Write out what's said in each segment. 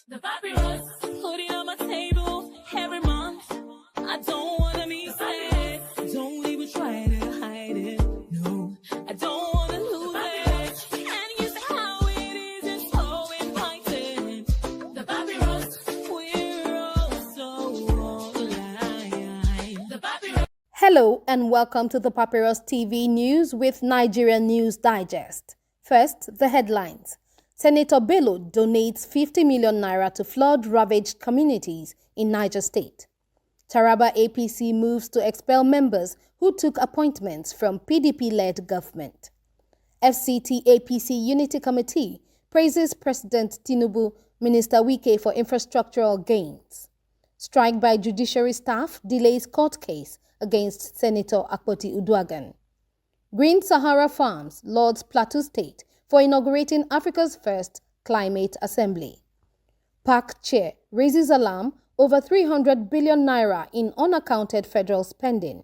The papyrus, put it on my table every month. I don't wanna be sad. Don't even try to hide it. No, I don't wanna lose it. And you say how it is, it's so inviting. The papyrus, we're all so alive. The papyrus. Hello and welcome to the Papyrus TV News with Nigeria News Digest. First, the headlines. Senator Bello donates 50 million naira to flood-ravaged communities in Niger State. Taraba APC moves to expel members who took appointments from PDP-led government. FCT APC Unity Committee praises President Tinubu, Minister Wike for infrastructural gains. Strike by judiciary staff delays court case against Senator Akpoti Uduaghan. Green Sahara Farms lauds Plateau State for inaugurating Africa's first climate assembly. PAC chair raises alarm over 300 billion naira in unaccounted federal spending.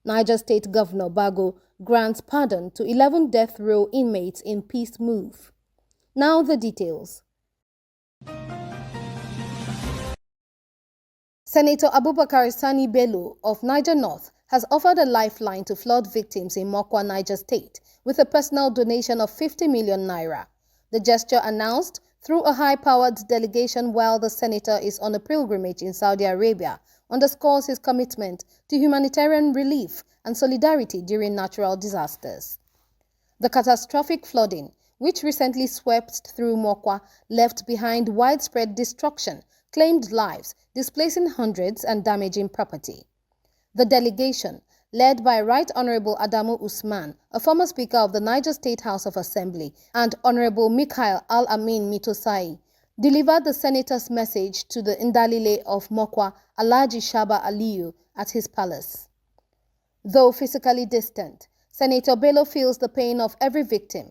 Niger State Governor Bago grants pardon to 11 death row inmates in peace move. Now the details. Senator Abubakar Sani Bello of Niger North has offered a lifeline to flood victims in Mokwa, Niger State, with a personal donation of 50 million naira. The gesture, announced through a high-powered delegation while the senator is on a pilgrimage in Saudi Arabia, underscores his commitment to humanitarian relief and solidarity during natural disasters. The catastrophic flooding, which recently swept through Mokwa, left behind widespread destruction, claimed lives, displacing hundreds and damaging property. The delegation, led by Right Honorable Adamu Usman, a former Speaker of the Niger State House of Assembly, and Honorable Mikhail Al-Amin Mitosai, delivered the senator's message to the Indalile of Mokwa, Alhaji Shaba Aliyu, at his palace. Though physically distant, Senator Bello feels the pain of every victim.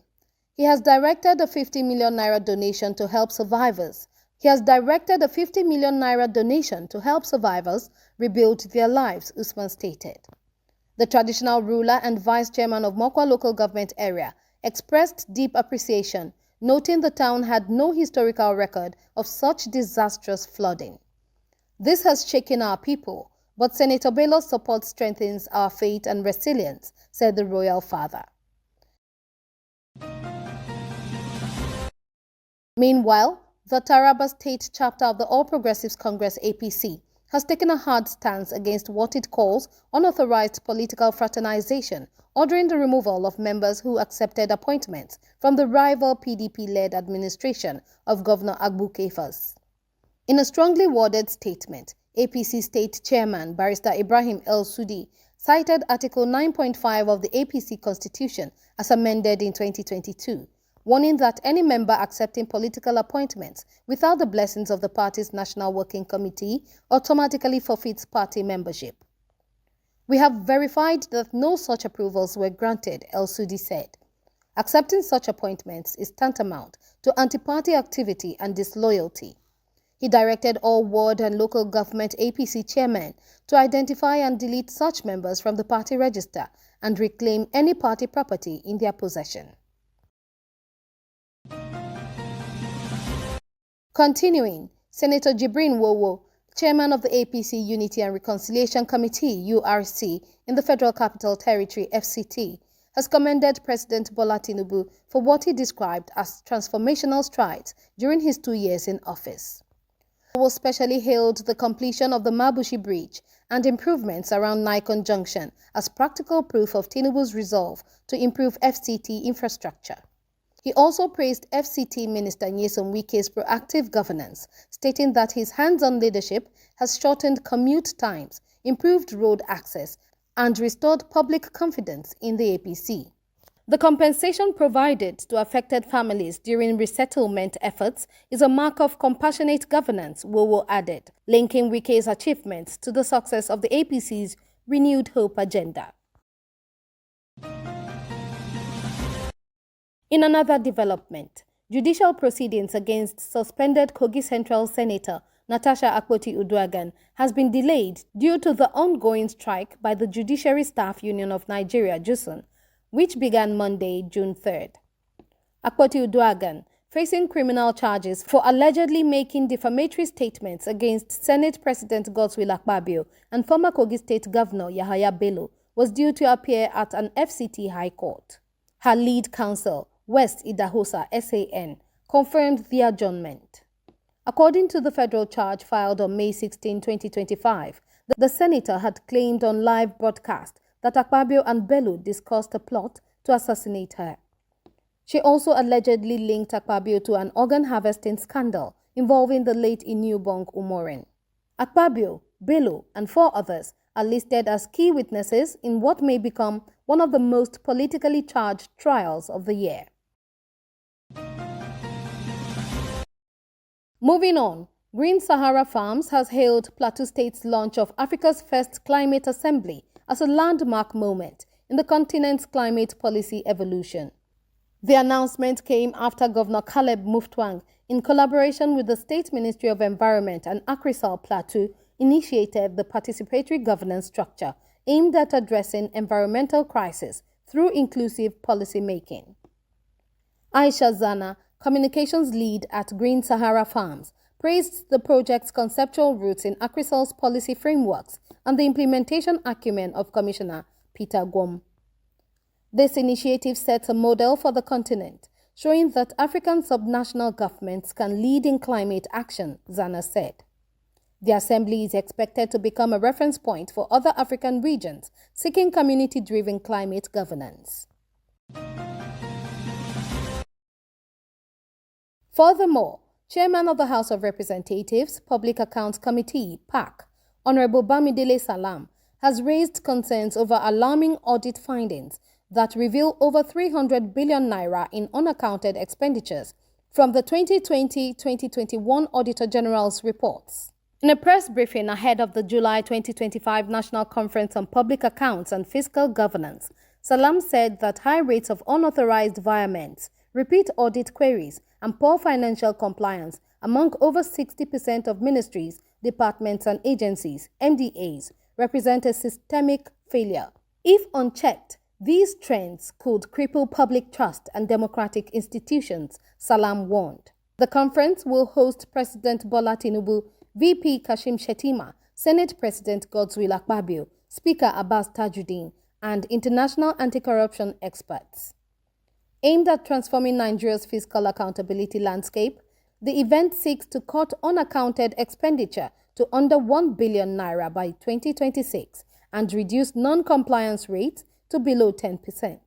He has directed a 50 million naira donation to help survivors. Rebuild their lives, Usman stated. The traditional ruler and vice chairman of Mokwa local government area expressed deep appreciation, noting the town had no historical record of such disastrous flooding. This has shaken our people, but Senator Bello's support strengthens our faith and resilience, said the royal father. Meanwhile, the Taraba State chapter of the All Progressives Congress APC has taken a hard stance against what it calls unauthorized political fraternization, ordering the removal of members who accepted appointments from the rival PDP-led administration of Governor Agbu Kefas. In a strongly worded statement, APC State Chairman Barrister Ibrahim El Sudi cited Article 9.5 of the APC Constitution as amended in 2022, warning that any member accepting political appointments without the blessings of the party's National Working Committee automatically forfeits party membership. We have verified that no such approvals were granted, El Sudi said. Accepting such appointments is tantamount to anti-party activity and disloyalty. He directed all ward and local government APC chairmen to identify and delete such members from the party register and reclaim any party property in their possession. Continuing, Senator Jibrin Wowo, chairman of the APC Unity and Reconciliation Committee (URC) in the Federal Capital Territory (FCT), has commended President Bola Tinubu for what he described as transformational strides during his 2 years in office. Wowo specially hailed the completion of the Mabushi Bridge and improvements around Nikon Junction as practical proof of Tinubu's resolve to improve FCT infrastructure. He also praised FCT Minister Nyesom Wike's proactive governance, stating that his hands-on leadership has shortened commute times, improved road access, and restored public confidence in the APC. The compensation provided to affected families during resettlement efforts is a mark of compassionate governance, Wowo added, linking Wike's achievements to the success of the APC's renewed hope agenda. In another development, judicial proceedings against suspended Kogi Central Senator Natasha Akpoti Uduaghan has been delayed due to the ongoing strike by the Judiciary Staff Union of Nigeria, JUSUN, which began Monday, June 3rd. Akpoti Uduaghan facing criminal charges for allegedly making defamatory statements against Senate President Godswill Akpabio and former Kogi State Governor Yahaya Bello, was due to appear at an FCT High Court. Her lead counsel, West Idahosa SAN, confirmed the adjournment. According to the federal charge filed on May 16, 2025, the senator had claimed on live broadcast that Akpabio and Bello discussed a plot to assassinate her. She also allegedly linked Akpabio to an organ harvesting scandal involving the late Inubong Umoren. Akpabio, Bello, and 4 others are listed as key witnesses in what may become one of the most politically charged trials of the year. Moving on, Green Sahara Farms has hailed Plateau State's launch of Africa's first climate assembly as a landmark moment in the continent's climate policy evolution. The announcement came after Governor Caleb Muftwang, in collaboration with the State Ministry of Environment and Acrisal Plateau, initiated the participatory governance structure aimed at addressing environmental crisis through inclusive policy making. Aisha Zana, communications lead at Green Sahara Farms, praised the project's conceptual roots in Acrisol's policy frameworks and the implementation acumen of Commissioner Peter Gwom. This initiative sets a model for the continent, showing that African subnational governments can lead in climate action, Zana said. The assembly is expected to become a reference point for other African regions seeking community-driven climate governance. Furthermore, Chairman of the House of Representatives, Public Accounts Committee, PAC, Honorable Bamidele Salam, has raised concerns over alarming audit findings that reveal over 300 billion naira in unaccounted expenditures from the 2020-2021 Auditor General's reports. In a press briefing ahead of the July 2025 National Conference on Public Accounts and Fiscal Governance, Salam said that high rates of unauthorized virements, repeat audit queries, and poor financial compliance among over 60% of ministries, departments, and agencies, MDAs, represent a systemic failure. If unchecked, these trends could cripple public trust and democratic institutions, Salam warned. The conference will host President Bola Tinubu, VP Kashim Shettima, Senate President Godswill Akpabio, Speaker Abbas Tajuddin, and international anti-corruption experts. Aimed at transforming Nigeria's fiscal accountability landscape, the event seeks to cut unaccounted expenditure to under 1 billion naira by 2026 and reduce non-compliance rates to below 10%.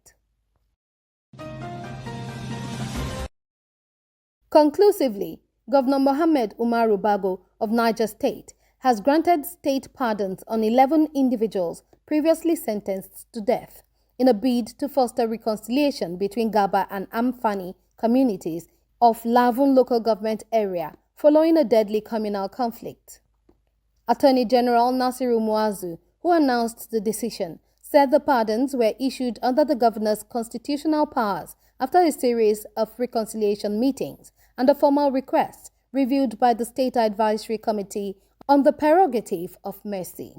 Conclusively, Governor Mohammed Umaru Bago of Niger State has granted state pardons on 11 individuals previously sentenced to death in a bid to foster reconciliation between Gaba and Amfani communities of Lavun local government area following a deadly communal conflict. Attorney General Nasiru Muazu, who announced the decision, said the pardons were issued under the governor's constitutional powers after a series of reconciliation meetings and a formal request reviewed by the State Advisory Committee on the prerogative of mercy.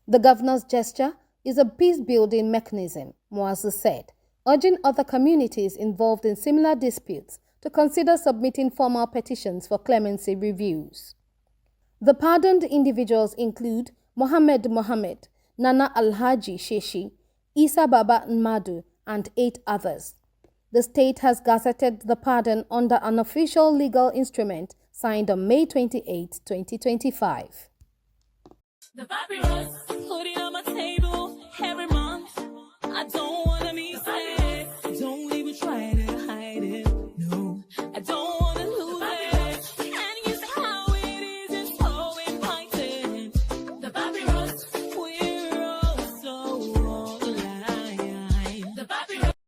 The governor's gesture is a peace-building mechanism, Muazu said, urging other communities involved in similar disputes to consider submitting formal petitions for clemency reviews. The pardoned individuals include Mohammed Mohammed, Nana Alhaji Sheshi, Isa Baba Nmadu, and 8 others. The state has gazetted the pardon under an official legal instrument signed on May 28, 2025. The